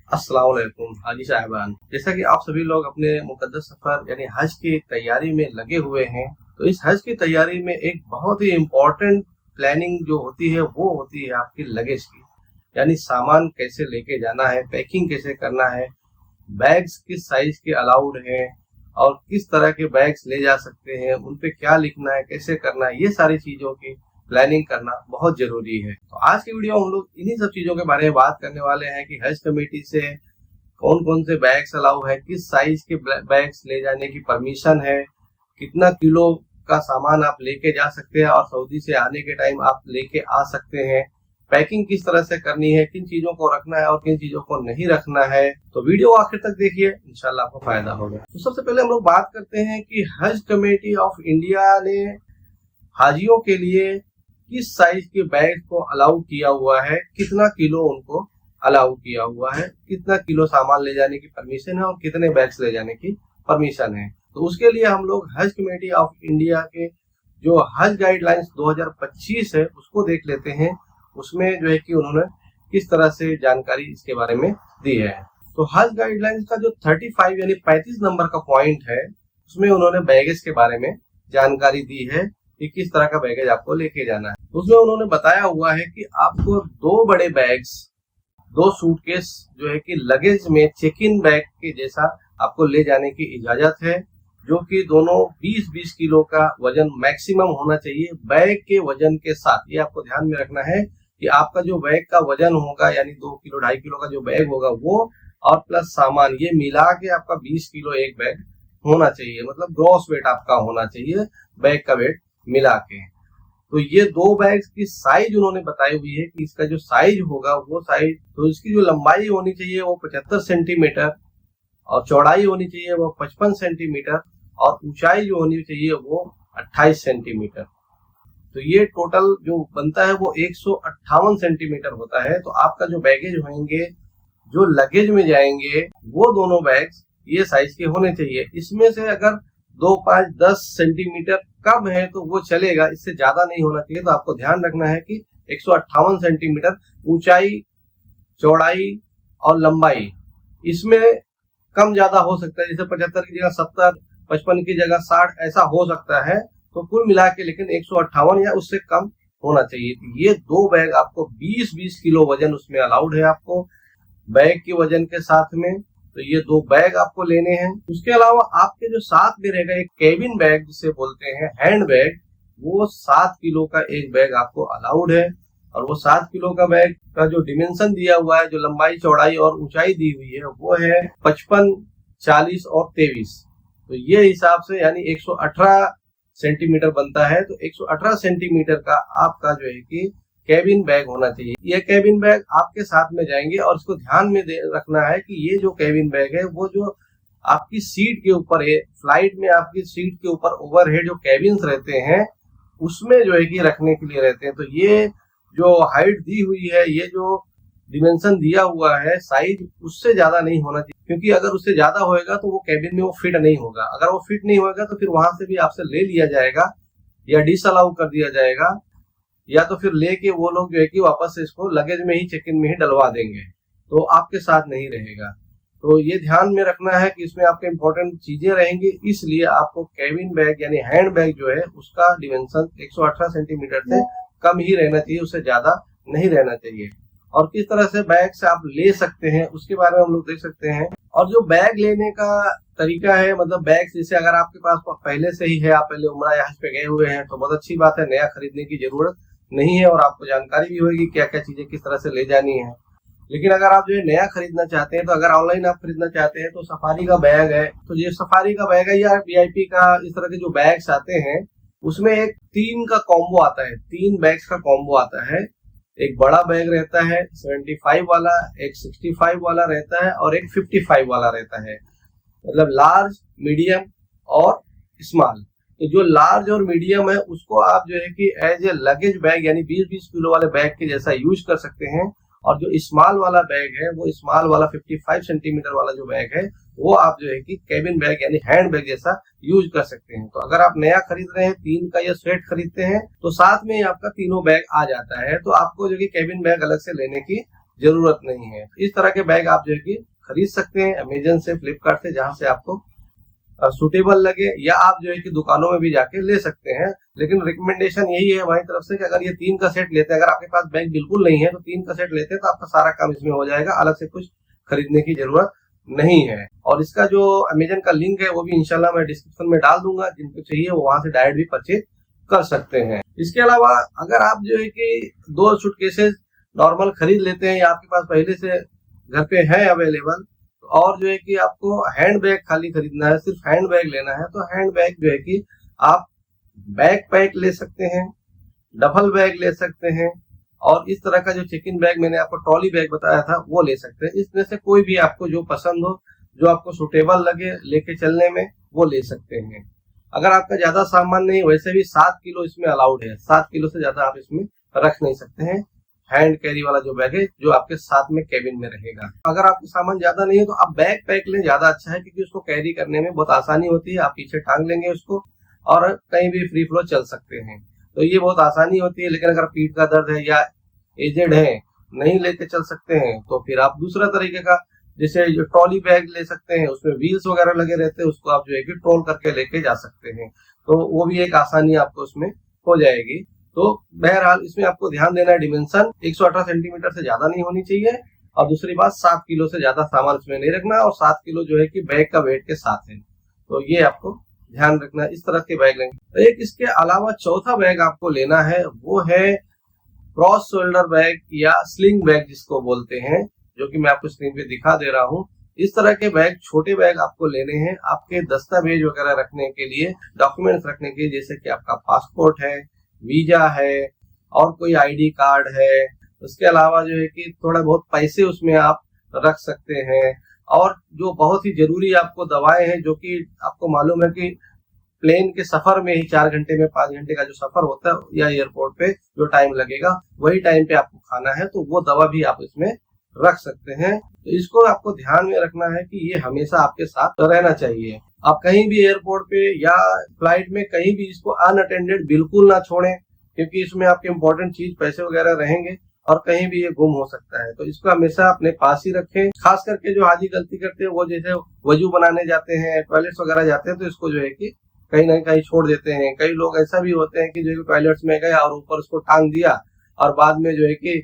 अस्सलाम वालेकुम हाजी साहबान। जैसा कि आप सभी लोग अपने मुकद्दस सफर यानी हज की तैयारी में लगे हुए हैं, तो इस हज की तैयारी में एक बहुत ही इम्पोर्टेंट प्लानिंग जो होती है वो होती है आपकी लगेज की। यानी सामान कैसे लेके जाना है, पैकिंग कैसे करना है, बैग्स किस साइज के अलाउड हैं और किस तरह के बैग्स ले जा सकते हैं, उन पे क्या लिखना है, कैसे करना है, ये सारी चीजों की प्लानिंग करना बहुत जरूरी है। तो आज की वीडियो में हम लोग इन्हीं सब चीजों के बारे में बात करने वाले हैं कि हज कमेटी से कौन कौन से बैग्स अलाउ है, किस साइज के बैग्स ले जाने की परमिशन है, कितना किलो का सामान आप लेके जा सकते हैं और सऊदी से आने के टाइम आप लेके आ सकते हैं, पैकिंग किस तरह से करनी है, किन चीजों को रखना है और किन चीजों को नहीं रखना है। तो वीडियो आखिर तक देखिए, इंशाल्लाह आपको फायदा होगा। तो सबसे पहले हम लोग बात करते हैं कि हज कमेटी ऑफ इंडिया ने हाजियों के लिए किस साइज के बैग को अलाउ किया हुआ है, कितना किलो उनको अलाउ किया हुआ है, कितना किलो सामान ले जाने की परमिशन है और कितने बैग्स ले जाने की परमिशन है। तो उसके लिए हम लोग हज कमेटी ऑफ इंडिया के जो हज गाइडलाइंस 2025 है उसको देख लेते हैं। उसमें जो है कि उन्होंने किस तरह से जानकारी इसके बारे में दी है। तो हज गाइडलाइंस का जो 35 यानी 35 नंबर का पॉइंट है उसमें उन्होंने बैगेज के बारे में जानकारी दी है कि किस तरह का बैगेज आपको लेके जाना है। उसमें उन्होंने बताया हुआ है कि आपको 2 बड़े बैग्स, 2 सूटकेस जो है कि लगेज में चेक इन बैग के जैसा आपको ले जाने की इजाजत है, जो कि दोनों 20-20 किलो का वजन मैक्सिमम होना चाहिए बैग के वजन के साथ। ये आपको ध्यान में रखना है कि आपका जो बैग का वजन होगा यानी 2 किलो 2.5 किलो का जो बैग होगा वो और प्लस सामान ये मिला के आपका 20 किलो एक बैग होना चाहिए, मतलब ग्रॉस वेट आपका होना चाहिए बैग का वेट मिला के। तो ये 2 बैग्स की साइज उन्होंने बताई हुई है कि इसका जो साइज होगा वो साइज, तो इसकी जो लंबाई होनी चाहिए वो 75 सेंटीमीटर और चौड़ाई होनी चाहिए वो 55 सेंटीमीटर और ऊंचाई जो होनी चाहिए वो 28 सेंटीमीटर। तो ये टोटल जो बनता है वो 158 सेंटीमीटर होता है। तो आपका जो बैगेज होंगे जो लगेज में जाएंगे वो दोनों बैग्स ये साइज के होने चाहिए। इसमें से अगर 2, 5, 10 सेंटीमीटर कम है तो वो चलेगा, इससे ज्यादा नहीं होना चाहिए। तो आपको ध्यान रखना है कि 158 सेंटीमीटर ऊंचाई, चौड़ाई और लंबाई इसमें कम ज्यादा हो सकता है, जैसे 75 की जगह 70, 55 की जगह 60 ऐसा हो सकता है। तो कुल मिला के लेकिन 158 या उससे कम होना चाहिए। ये 2 बैग आपको 20-20 किलो वजन उसमें अलाउड है आपको बैग के वजन के साथ में। तो ये 2 बैग आपको लेने हैं। उसके अलावा आपके जो साथ में रहेगा एक केबिन बैग जिसे बोलते हैं हैंड बैग, वो 7 किलो का एक बैग आपको अलाउड है। और वो 7 किलो का बैग का जो डिमेंशन दिया हुआ है, जो लंबाई, चौड़ाई और ऊंचाई दी हुई है वो है 55, 40 और 23। तो ये हिसाब से यानी 118 सेंटीमीटर बनता है। तो 118 सेंटीमीटर का आपका जो है कि कैबिन बैग होना चाहिए। ये कैबिन बैग आपके साथ में जाएंगे और इसको ध्यान में रखना है कि ये जो कैबिन बैग है वो जो आपकी सीट के ऊपर है, फ्लाइट में आपकी सीट के ऊपर ओवरहेड जो कैबिन्स रहते हैं उसमें जो है कि रखने के लिए रहते हैं। तो ये जो हाइट दी हुई है, ये जो डिमेंशन दिया हुआ है साइज, उससे ज्यादा नहीं होना चाहिए, क्योंकि अगर उससे ज्यादा होएगा तो वो कैबिन में वो फिट नहीं होगा। अगर वो फिट नहीं होगा तो फिर वहां से भी आपसे ले लिया जाएगा या डिसअलाउ कर दिया जाएगा, या तो फिर लेके वो लोग जो है कि वापस से इसको लगेज में ही, चेक इन में ही डलवा देंगे, तो आपके साथ नहीं रहेगा। तो ये ध्यान में रखना है कि इसमें आपके इंपॉर्टेंट चीजें रहेंगी, इसलिए आपको कैबिन बैग यानी हैंड बैग जो है उसका डिमेंशन 118 सेंटीमीटर से कम ही रहना चाहिए, उससे ज्यादा नहीं रहना चाहिए। और किस तरह से बैग से आप ले सकते हैं उसके बारे में हम लोग देख सकते हैं। और जो बैग लेने का तरीका है, मतलब बैग जैसे अगर आपके पास पहले से ही है, आप पहले उम्रा या हज पे गए हुए हैं तो बहुत अच्छी बात है, नया खरीदने की जरूरत नहीं है और आपको जानकारी भी होगी क्या क्या चीजें किस तरह से ले जानी है। लेकिन अगर आप जो है नया खरीदना चाहते हैं, तो अगर ऑनलाइन आप खरीदना चाहते हैं तो सफारी का बैग है, तो ये सफारी का बैग है या वीआईपी का, इस तरह के जो बैग्स आते हैं उसमें एक 3 का कॉम्बो आता है, 3 बैग्स का कॉम्बो आता है। एक बड़ा बैग रहता है 75 वाला, एक 65 वाला रहता है और एक 55 वाला रहता है, मतलब लार्ज, मीडियम और स्मॉल। तो जो लार्ज और मीडियम है उसको आप जो है कि एज ए लगेज बैग यानी 20-20 किलो वाले बैग के जैसा यूज कर सकते हैं। और जो स्मॉल वाला बैग है, वो स्मॉल वाला 55 सेंटीमीटर वाला जो बैग है वो आप जो है कि कैबिन बैग यानी हैंड बैग जैसा यूज कर सकते हैं। तो अगर आप नया खरीद रहे हैं 3 का या सेट खरीदते हैं तो साथ में ही आपका तीनों बैग आ जाता है, तो आपको जो कि कैबिन बैग अलग से लेने की जरूरत नहीं है। इस तरह के बैग आप जो है कि खरीद सकते हैं अमेजन से, फ्लिपकार्ट से, जहां से आपको सूटेबल लगे, या आप जो है कि दुकानों में भी जाके ले सकते हैं। लेकिन रिकमेंडेशन यही है हमारी तरफ से कि अगर ये 3 का सेट लेते हैं, अगर आपके पास बैग बिल्कुल नहीं है तो 3 का सेट लेते हैं तो आपका सारा काम इसमें हो जाएगा, अलग से कुछ खरीदने की जरूरत नहीं है। और इसका जो अमेजन का लिंक है वो भी इंशाल्लाह मैं डिस्क्रिप्शन में डाल दूंगा, जिनको चाहिए वो वहां से डायरेक्ट भी परचेज कर सकते हैं। इसके अलावा अगर आप जो है कि 2 सूटकेसेस नॉर्मल खरीद लेते हैं या आपके पास पहले से घर पे है अवेलेबल, और जो है कि आपको हैंड बैग खाली खरीदना है, सिर्फ हैंड बैग लेना है, तो हैंड बैग जो है कि आप बैग पैक ले सकते हैं, डबल बैग ले सकते हैं, और इस तरह का जो चेक इन बैग मैंने आपको ट्रॉली बैग बताया था वो ले सकते हैं। इसमें से कोई भी आपको जो पसंद हो, जो आपको सुटेबल लगे लेके चलने में, वो ले सकते हैं। अगर आपका ज्यादा सामान नहीं, वैसे भी 7 किलो इसमें अलाउड है, 7 किलो से ज्यादा आप इसमें रख नहीं सकते हैं। हैंड कैरी वाला जो बैग है जो आपके साथ में केबिन में रहेगा। अगर आपका सामान ज्यादा नहीं है तो आप बैग पैक लें, ज्यादा अच्छा है, क्योंकि उसको कैरी करने में बहुत आसानी होती है। आप पीछे टांग लेंगे उसको और कहीं भी फ्री फ्लो चल सकते हैं, तो ये बहुत आसानी होती है। लेकिन अगर पीठ का दर्द है या एजेड है, नहीं लेके चल सकते हैं, तो फिर आप दूसरा तरीके का, जैसे जो ट्रॉली बैग ले सकते हैं, उसमें व्हील्स वगैरह लगे रहते हैं, उसको आप जो है कि ट्रोल करके लेके जा सकते हैं, तो वो भी एक आसानी आपको उसमें हो जाएगी। तो बहरहाल इसमें आपको ध्यान देना है, डिमेंशन 118 सेंटीमीटर से ज्यादा नहीं होनी चाहिए, और दूसरी बात 7 किलो से ज्यादा सामान इसमें नहीं रखना, और 7 किलो जो है कि बैग का वेट के साथ है, तो ये आपको ध्यान रखना है। इस तरह के बैग लेंगे। एक इसके अलावा चौथा बैग आपको लेना है, वो है क्रॉस शोल्डर बैग या स्लिंग बैग जिसको बोलते हैं, जो कि मैं आपको स्क्रीन पे दिखा दे रहा हूँ। इस तरह के बैग, छोटे बैग आपको लेने हैं आपके दस्तावेज वगैरह रखने के लिए, डॉक्यूमेंट्स रखने के लिए, जैसे कि आपका पासपोर्ट है, वीजा है, और कोई आईडी कार्ड है। उसके अलावा जो है कि थोड़ा बहुत पैसे उसमें आप रख सकते हैं, और जो बहुत ही जरूरी आपको दवाएं हैं, जो कि आपको मालूम है कि प्लेन के सफर में ही 4 घंटे में 5 घंटे का जो सफर होता है या एयरपोर्ट पे जो टाइम लगेगा, वही टाइम पे आपको खाना है, तो वो दवा भी आप इसमें रख सकते हैं। तो इसको आपको ध्यान में रखना है कि ये हमेशा आपके साथ रहना चाहिए। आप कहीं भी एयरपोर्ट पे या फ्लाइट में कहीं भी इसको अनअटेंडेड बिल्कुल ना छोड़ें, क्योंकि इसमें आपके इम्पोर्टेंट चीज, पैसे वगैरह रहेंगे और कहीं भी ये गुम हो सकता है। तो इसको हमेशा अपने पास ही रखें। खास करके जो हाजी गलती करते हैं, वो जैसे वजू बनाने जाते हैं, टॉयलेट्स वगैरह जाते हैं, तो इसको जो है कि कहीं ना कहीं छोड़ देते हैं। कई लोग ऐसा भी होते हैं कि जो टॉयलेट्स में गए और ऊपर उसको टांग दिया, और बाद में जो है कि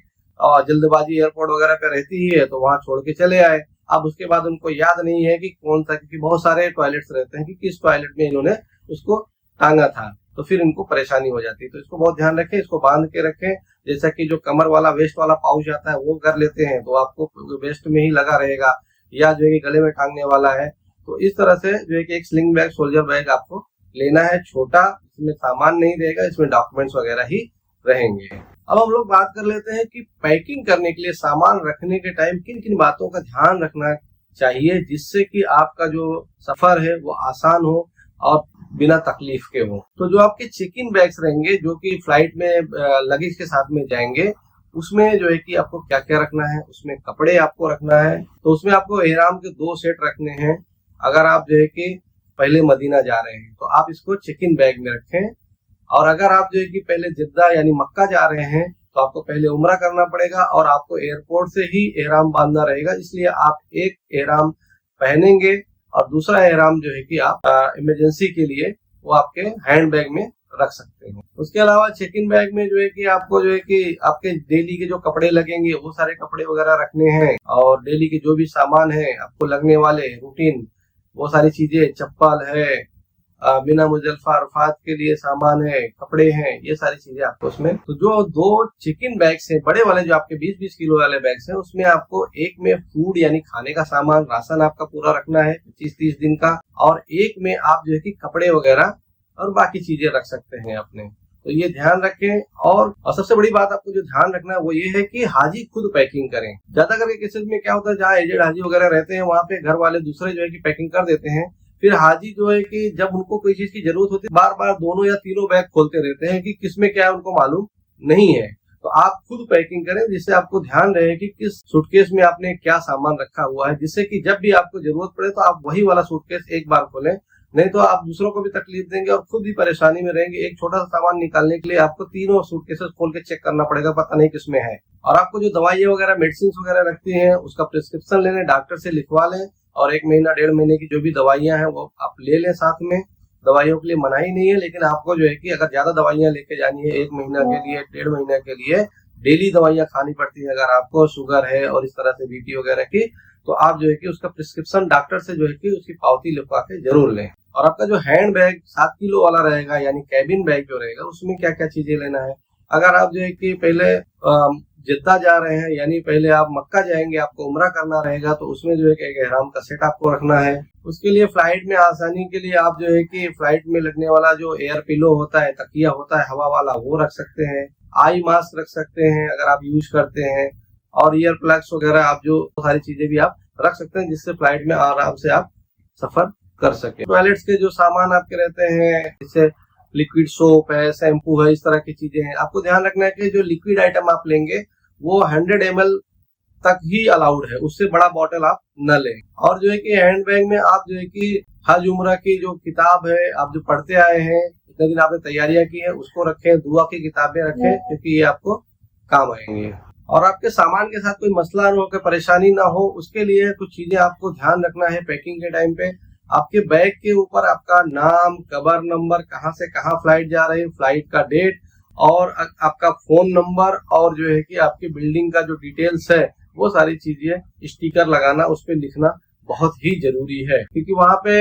जल्दबाजी एयरपोर्ट वगैरह पे रहती ही है तो वहां छोड़ के चले आए। अब उसके बाद उनको याद नहीं है कि कौन सा, क्योंकि बहुत सारे टॉयलेट्स रहते हैं कि किस टॉयलेट में इन्होंने उसको टांगा था, तो फिर इनको परेशानी हो जाती है। तो इसको बहुत ध्यान रखें, इसको बांध के रखें। जैसा कि जो कमर वाला वेस्ट वाला पाउच आता है वो कर लेते हैं, तो आपको वेस्ट में ही लगा रहेगा, या जो है कि गले में टांगने वाला है। तो इस तरह से जो है कि एक स्लिंग बैग, सोल्जर बैग आपको लेना है, छोटा, इसमें सामान नहीं रहेगा, इसमें डॉक्यूमेंट्स वगैरह ही रहेंगे। अब हम लोग बात कर लेते हैं कि पैकिंग करने के लिए, सामान रखने के टाइम किन किन बातों का ध्यान रखना चाहिए, जिससे कि आपका जो सफर है वो आसान हो और बिना तकलीफ के हो। तो जो आपके चेक इन बैग्स रहेंगे, जो कि फ्लाइट में लगेज के साथ में जाएंगे, उसमें जो है कि आपको क्या क्या रखना है। उसमें कपड़े आपको रखना है, तो उसमें आपको एहराम के 2 सेट रखने हैं। अगर आप जो है कि पहले मदीना जा रहे हैं तो आप इसको चेक इन बैग में रखें, और अगर आप जो है कि पहले जिद्दा यानी मक्का जा रहे हैं तो आपको पहले उम्रा करना पड़ेगा, और आपको एयरपोर्ट से ही एहराम बांधना रहेगा, इसलिए आप एक एहराम पहनेंगे और दूसरा एहराम जो है कि आप इमरजेंसी के लिए वो आपके हैंड बैग में रख सकते हैं। उसके अलावा चेक इन बैग में जो है कि आपको जो है कि आपके डेली के जो कपड़े लगेंगे वो सारे कपड़े वगैरह रखने हैं, और डेली के जो भी सामान है आपको लगने वाले रूटीन, वो सारी चीजें, चप्पल है, बिना मुजल्फा अरफात के लिए सामान है, कपड़े हैं, ये सारी चीजें आपको उसमें। तो जो 2 चेक इन बैग्स हैं बड़े वाले, जो आपके 20-20 किलो वाले बैग्स हैं, उसमें आपको एक में फूड यानी खाने का सामान, राशन आपका पूरा रखना है 25-30 दिन का, और एक में आप जो है कि कपड़े वगैरह और बाकी चीजें रख सकते हैं अपने। तो ये ध्यान रखें। और सबसे बड़ी बात आपको जो ध्यान रखना है वो ये है कि हाजी खुद पैकिंग करें। ज्यादा करके केसेस में क्या होता है, जहाँ एजेड हाजी वगैरह रहते हैं वहाँ पे घर वाले दूसरे जो है कि पैकिंग कर देते हैं, फिर हाजी जो है कि जब उनको कोई चीज की जरूरत होती है बार बार दोनों या तीनों बैग खोलते रहते हैं कि किसमें क्या है उनको मालूम नहीं है। तो आप खुद पैकिंग करें, जिससे आपको ध्यान रहे कि किस सूटकेस में आपने क्या सामान रखा हुआ है, जिससे कि जब भी आपको जरूरत पड़े तो आप वही वाला सूटकेस एक बार खोलें नहीं तो आप दूसरों को भी तकलीफ देंगे और खुद भी परेशानी में रहेंगे। एक छोटा सा सामान निकालने के लिए आपको तीनों सूटकेसेस खोल के चेक करना पड़ेगा, पता नहीं किसमें है। और आपको जो दवाइयाँ वगैरह मेडिसिन वगैरह रखती हैं उसका प्रिस्क्रिप्शन ले लें, डॉक्टर से लिखवा लें, और 1 महीना 1.5 महीने की जो भी दवाइयाँ हैं वो आप ले लें साथ में। दवाइयों के लिए मनाही नहीं है, लेकिन आपको जो है कि अगर ज्यादा दवाइयाँ लेके जानी है 1 महीना के लिए, 1.5 महीने के लिए डेली दवाइयाँ खानी पड़ती है, अगर आपको शुगर है और इस तरह से बीपी वगैरह की, तो आप जो है कि उसका प्रिस्क्रिप्शन डॉक्टर से जो है कि उसकी पावती लिखवा के जरूर लें। और आपका जो हैंड बैग 7 किलो वाला रहेगा, यानी कैबिन बैग जो रहेगा, उसमें क्या क्या चीजें लेना है। अगर आप जो है कि पहले जिद्दा जा रहे हैं, यानी पहले आप मक्का जाएंगे, आपको उम्रा करना रहेगा, तो उसमें जो है कि एहराम का सेट आपको रखना है। उसके लिए फ्लाइट में आसानी के लिए आप जो है कि फ्लाइट में लगने वाला जो एयर पिलो होता है, तकिया होता है हवा वाला, वो रख सकते हैं। आई मास्क रख सकते हैं अगर आप यूज करते हैं, और ईयर प्लग्स वगैरह आप जो सारी चीजें भी आप रख सकते हैं, जिससे फ्लाइट में आराम से आप सफर कर सके। टॉयलेट्स के जो सामान आपके रहते हैं, जैसे लिक्विड सोप है, शैम्पू है, इस तरह की चीजें हैं। आपको ध्यान रखना है कि जो लिक्विड आइटम आप लेंगे वो 100 ml तक ही अलाउड है, उससे बड़ा बॉटल आप न लें। और जो है कि हैंड बैग में आप जो है कि हज उम्रा की जो किताब है, आप जो पढ़ते आए हैं, इतने दिन आपने तैयारियां की है, उसको रखें। दुआ की किताबें रखें, क्योंकि ये आपको काम आएंगे। और आपके सामान के साथ कोई मसला न हो, कि परेशानी ना हो, उसके लिए कुछ चीजें आपको ध्यान रखना है। पैकिंग के टाइम पे आपके बैग के ऊपर आपका नाम, कबर नंबर, कहाँ से कहाँ फ्लाइट जा रही है, फ्लाइट का डेट, और आपका फोन नंबर, और जो है कि आपकी बिल्डिंग का जो डिटेल्स है, वो सारी चीजें स्टिकर लगाना, उस पर लिखना बहुत ही जरूरी है। क्योंकि वहां पे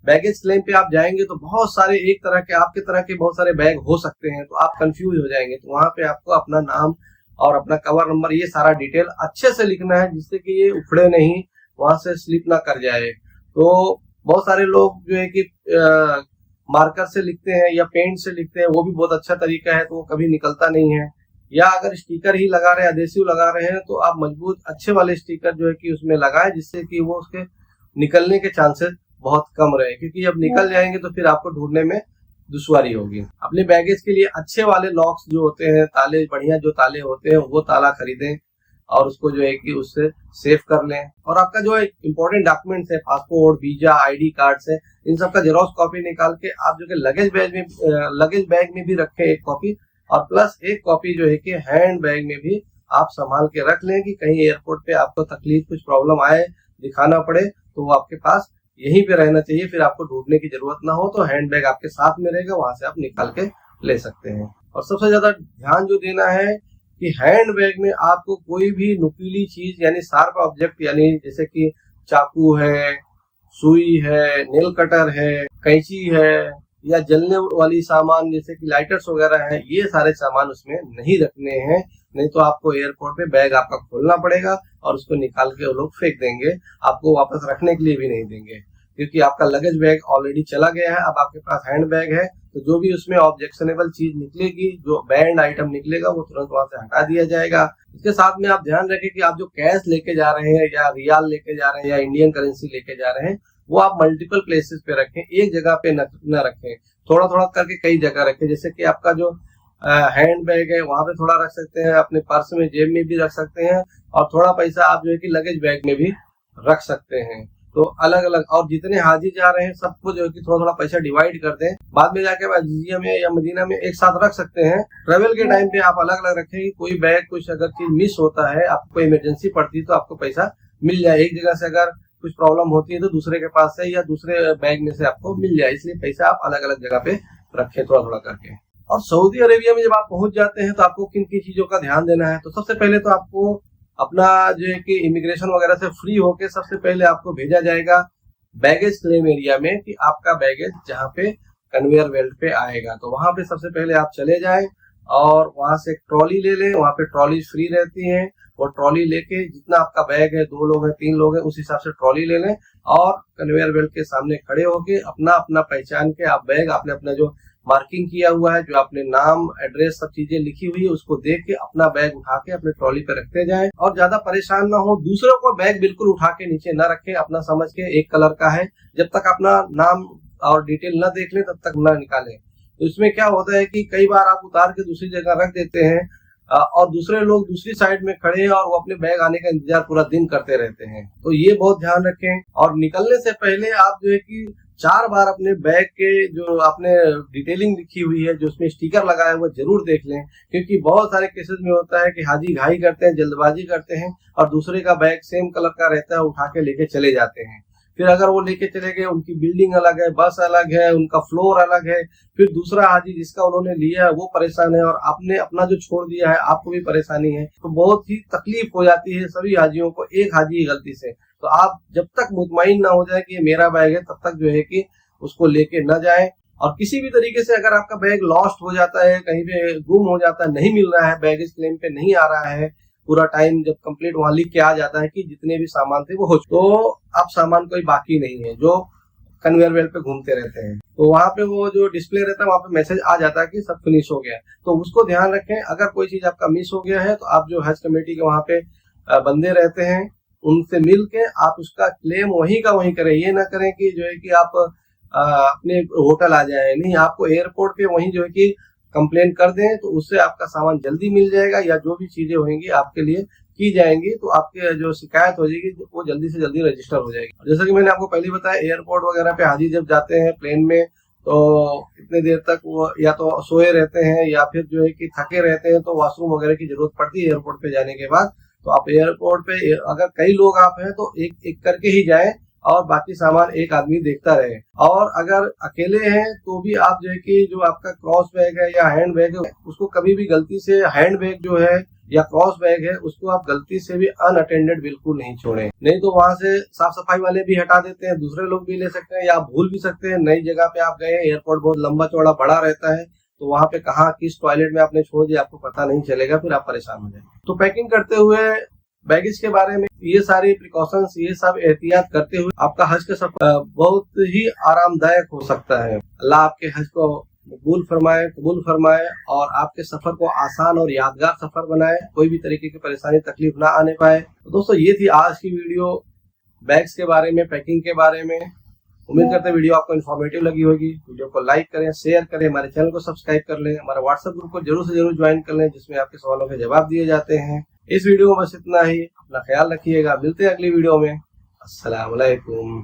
बैगेज क्लेम पे आप जाएंगे तो बहुत सारे एक तरह के आपके तरह के बहुत सारे बैग हो सकते हैं, तो आप कंफ्यूज हो जाएंगे। तो वहां पे आपको अपना नाम और अपना कवर नंबर, ये सारा डिटेल अच्छे से लिखना है, जिससे कि ये उखड़े नहीं, वहां से स्लिप ना कर जाए। तो बहुत सारे लोग जो है कि मार्कर से लिखते हैं या पेंट से लिखते हैं, वो भी बहुत अच्छा तरीका है, तो वो कभी निकलता नहीं है। या अगर स्टिकर ही लगा रहे हैं, एडहेसिव लगा रहे हैं, तो आप मजबूत अच्छे वाले स्टिकर जो है कि उसमें लगाएं, जिससे कि वो उसके निकलने के चांसेस बहुत कम रहे। क्योंकि जब निकल जाएंगे तो फिर आपको ढूंढने में दुश्वारी होगी। अपने बैगेज के लिए अच्छे वाले लॉक्स जो होते हैं, ताले, बढ़िया जो ताले होते हैं, वो ताला खरीदें और उसको जो है कि उससे सेव कर लें। और आपका जो इम्पोर्टेंट डॉक्यूमेंट्स है, पासपोर्ट, वीजा, आईडी कार्ड है, इन सब का जेरॉक्स कॉपी निकाल के आप जो कि लगेज बैग में भी रखें एक कॉपी, और प्लस एक कॉपी जो है कि हैंड बैग में भी आप संभाल के रख लें, कि कहीं एयरपोर्ट पे आपको तकलीफ, कुछ प्रॉब्लम आए, दिखाना पड़े, तो वो आपके पास यहीं पे रहना चाहिए, फिर आपको ढूंढने की जरूरत ना हो। तो हैंड बैग आपके साथ में रहेगा, वहां से आप निकाल के ले सकते हैं। और सबसे ज्यादा ध्यान जो देना है कि हैंड बैग में आपको कोई भी नुकीली चीज, यानी शार्प ऑब्जेक्ट, यानी जैसे कि चाकू है, सुई है, नेल कटर है, कैंची है, या जलने वाली सामान जैसे कि लाइटर्स वगैरह है, ये सारे सामान उसमें नहीं रखने हैं। नहीं तो आपको एयरपोर्ट पे बैग आपका खोलना पड़ेगा और उसको निकाल के वो लोग फेंक देंगे, आपको वापस रखने के लिए भी नहीं देंगे। क्योंकि आपका लगेज बैग ऑलरेडी चला गया है, अब आपके पास हैंड बैग है, तो जो भी उसमें ऑब्जेक्शनेबल चीज निकलेगी, जो बैंड आइटम निकलेगा, वो तुरंत वहां से हटा दिया जाएगा। इसके साथ में आप ध्यान रखें कि आप जो कैश लेके जा रहे हैं, या रियाल लेके जा रहे हैं, या इंडियन करेंसी लेके जा रहे हैं, वो आप मल्टीपल प्लेसेस पे रखें, एक जगह पे न रखें, थोड़ा थोड़ा करके कई जगह रखें। जैसे कि आपका जो हैंड बैग है, वहां पे थोड़ा रख सकते हैं, अपने पर्स में, जेब में भी रख सकते हैं, और थोड़ा पैसा आप जो है कि लगेज बैग में भी रख सकते हैं। तो अलग अलग, और जितने हाजी जा रहे हैं सबको जो है कि थोड़ा थोड़ा पैसा डिवाइड कर दें, बाद में जाके अजीजिया में या मदीना में एक साथ रख सकते हैं। ट्रेवल के टाइम पे आप अलग अलग रखें, कि कोई बैग, कुछ अगर चीज मिस होता है, आपको इमरजेंसी पड़ती है, तो आपको पैसा मिल जाए। एक जगह से अगर कुछ प्रॉब्लम होती है तो दूसरे के पास से या दूसरे बैग में से आपको मिल जाए, इसलिए पैसा आप अलग अलग जगह पे रखें, थोड़ा थोड़ा करके। और सऊदी अरेबिया में जब आप पहुंच जाते हैं तो आपको किन किन चीजों का ध्यान देना है। तो सबसे पहले तो आपको अपना जो है कि इमिग्रेशन वगैरह से फ्री होके सबसे पहले आपको भेजा जाएगा बैगेज क्लेम एरिया में, कि आपका बैगेज जहाँ पे कन्वेयर बेल्ट पे आएगा, तो वहां पे सबसे पहले आप चले जाएं और वहां से एक ट्रॉली ले लें। वहां पे ट्रॉली फ्री रहती है, वो ट्रॉली लेके, जितना आपका बैग है, 2 लोग हैं, 3 लोग हैं, उस हिसाब से ट्रॉली ले लें, और कन्वेयर बेल्ट के सामने खड़े होके अपना अपना पहचान के आप बैग, आपने अपना जो मार्किंग किया हुआ है, जो आपने नाम, एड्रेस, सब चीजें लिखी हुई है, उसको देख के अपना बैग उठा के अपने ट्रॉली पे रखते जाएं। और ज्यादा परेशान ना हो, दूसरों को बैग बिल्कुल उठा के नीचे न रखें, अपना समझ के, एक कलर का है, जब तक अपना नाम और डिटेल न देख लें तब तक न निकालें। तो इसमें क्या होता है कि कई बार आप उतार के दूसरी जगह रख देते हैं, और दूसरे लोग दूसरी साइड में खड़े हैं और वो अपने बैग आने का इंतजार पूरा दिन करते रहते हैं। तो ये बहुत ध्यान रखें। और निकलने से पहले आप जो है कि 4 बार अपने बैग के जो आपने डिटेलिंग लिखी हुई है, जो उसमें स्टिकर लगा है, वो जरूर देख लें, क्योंकि बहुत सारे केसेस में होता है कि हाजी घाई करते हैं, जल्दबाजी करते हैं और दूसरे का बैग सेम कलर का रहता है, उठा के लेके चले जाते हैं। फिर अगर वो लेके चले गए, उनकी बिल्डिंग अलग है, बस अलग है, उनका फ्लोर अलग है, फिर दूसरा हाजी जिसका उन्होंने लिया है वो परेशान है और आपने अपना जो छोड़ दिया है आपको भी परेशानी है, तो बहुत ही तकलीफ हो जाती है सभी हाजियों को एक हाजी की गलती से। तो आप जब तक मुतमईन ना हो जाए कि ये मेरा बैग है, तब तक जो है कि उसको लेके न जाए। और किसी भी तरीके से अगर आपका बैग लॉस्ट हो जाता है, कहीं पे गुम हो जाता है, नहीं मिल रहा है, बैगेज क्लेम पे नहीं आ रहा है, पूरा टाइम जब कंप्लीट वहां लिख के आ जाता है कि जितने भी सामान थे वो हो चुके, तो अब सामान कोई बाकी नहीं है जो कन्वेयर बेल्ट पे घूमते रहते हैं, तो वहां पे वो जो डिस्प्ले रहता है वहां पे मैसेज आ जाता है कि सब फिनिश हो गया है। तो उसको ध्यान रखें, अगर कोई चीज आपका मिस हो गया है तो आप जो हज कमेटी के वहां पे बंदे रहते हैं उनसे मिल के आप उसका क्लेम वहीं का वहीं करें। ये ना करें कि जो है कि आप अपने होटल आ जाए, नहीं, आपको एयरपोर्ट पे वहीं जो है कि कंप्लेन कर दें, तो उससे आपका सामान जल्दी मिल जाएगा, या जो भी चीजें होंगी आपके लिए की जाएंगी तो आपके जो शिकायत हो जाएगी वो जल्दी से जल्दी रजिस्टर हो जाएगी। जैसा कि मैंने आपको पहले बताया, एयरपोर्ट वगैरह पे हाजी जब जाते हैं प्लेन में, तो इतने देर तक वो या तो सोए रहते हैं या फिर जो है कि थके रहते हैं, तो वॉशरूम वगैरह की जरूरत पड़ती है एयरपोर्ट पे जाने के बाद। तो आप एयरपोर्ट पे अगर कई लोग आप हैं तो एक एक करके ही जाएं और बाकी सामान एक आदमी देखता रहे। और अगर अकेले हैं तो भी आप जो है कि जो आपका क्रॉस बैग है या हैंड बैग है, उसको कभी भी गलती से हैंड बैग जो है या क्रॉस बैग है उसको आप गलती से भी अनअटेंडेड बिल्कुल नहीं छोड़ें, नहीं तो वहां से साफ सफाई वाले भी हटा देते हैं, दूसरे लोग भी ले सकते हैं या आप भूल भी सकते हैं। नई जगह पे आप गए, एयरपोर्ट बहुत लंबा चौड़ा बड़ा रहता है, तो वहां पे कहाँ किस टॉयलेट में आपने छोड़ दिया आपको पता नहीं चलेगा, फिर आप परेशान हो जाएंगे। तो पैकिंग करते हुए बैगेज के बारे में ये सारी प्रिकॉशंस, ये सब एहतियात करते हुए आपका हज का सफर बहुत ही आरामदायक हो सकता है। अल्लाह आपके हज को कबूल फरमाए और आपके सफर को आसान और यादगार सफर बनाए, कोई भी तरीके की परेशानी तकलीफ ना आने पाए। तो दोस्तों ये थी आज की वीडियो बैग्स के बारे में, पैकिंग के बारे में। उम्मीद करते हैं वीडियो आपको इन्फॉर्मेटिव लगी होगी। वीडियो को लाइक करें, शेयर करें, हमारे चैनल को सब्सक्राइब कर लें, हमारे व्हाट्सएप ग्रुप को जरूर से जरूर ज्वाइन कर लें जिसमें आपके सवालों के जवाब दिए जाते हैं। इस वीडियो में बस इतना ही, अपना ख्याल रखिएगा, मिलते हैं अगली वीडियो में। अस्सलाम वालेकुम।